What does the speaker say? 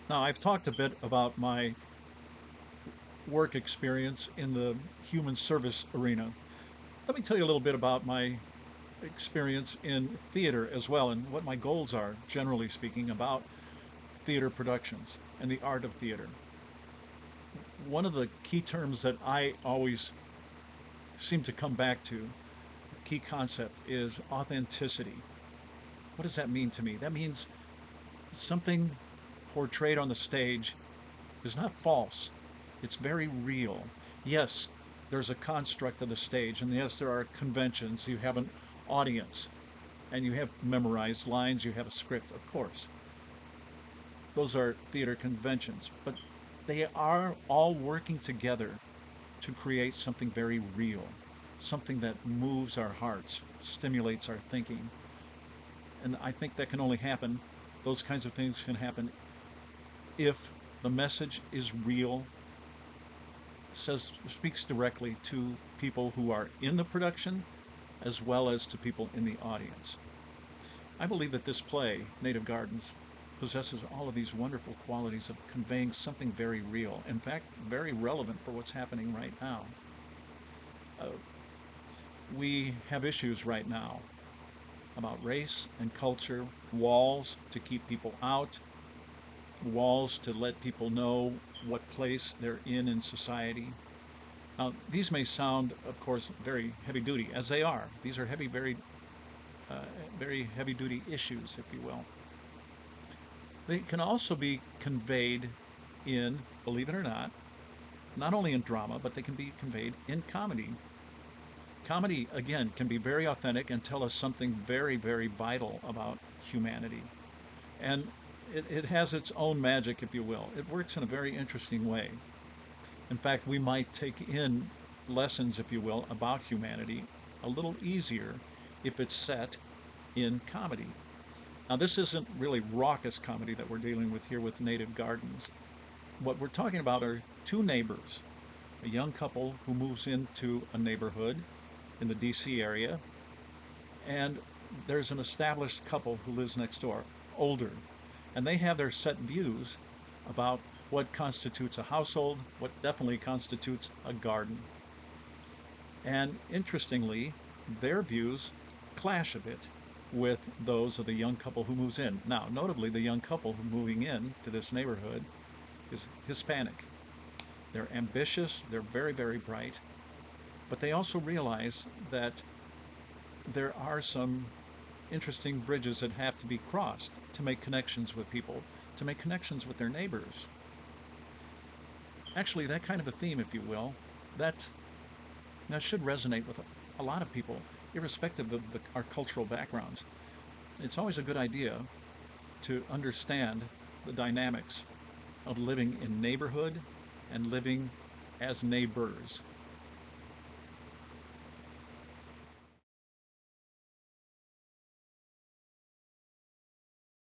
Now, I've talked a bit about my work experience in the human service arena. Let me tell you a little bit about my experience in theater as well and what my goals are, generally speaking, about theater productions and the art of theater. One of the key terms that I always seem to come back to, key concept, is authenticity. What does that mean to me? That means something portrayed on the stage is not false. It's very real. Yes, there's a construct of the stage, and yes, there are conventions. You have an audience, and you have memorized lines, you have a script, of course. Those are theater conventions, but they are all working together to create something very real, something that moves our hearts, stimulates our thinking. And I think that can only happen, those kinds of things can happen if the message is real, speaks directly to people who are in the production as well as to people in the audience. I believe that this play, Native Gardens, possesses all of these wonderful qualities of conveying something very real, in fact, very relevant for what's happening right now. Uh, we have issues right now about race and culture, walls to keep people out, walls to let people know what place they're in society. Now, these may sound, of course, very heavy duty, as they are. These are uh, very heavy duty issues, if you will. They can also be conveyed in, believe it or not only in drama, but they can be conveyed in comedy. Comedy, again, can be very authentic and tell us something very, very vital about humanity. And it has its own magic, if you will. It works in a very interesting way. In fact, we might take in lessons, if you will, about humanity a little easier if it's set in comedy. Now, this isn't really raucous comedy that we're dealing with here with Native Gardens. What we're talking about are two neighbors, a young couple who moves into a neighborhood in the DC area, and there's an established couple who lives next door, older, and they have their set views about what constitutes a household, what definitely constitutes a garden. And interestingly, their views clash a bit with those of the young couple who moves in. Now, notably, the young couple who moving in to this neighborhood is Hispanic. They're ambitious, they're very, very bright, but they also realize that there are some interesting bridges that have to be crossed to make connections with people, to make connections with their neighbors. Actually, that kind of a theme, if you will, that that should resonate with a lot of people, irrespective of our cultural backgrounds. It's always a good idea to understand the dynamics of living in neighborhood and living as neighbors.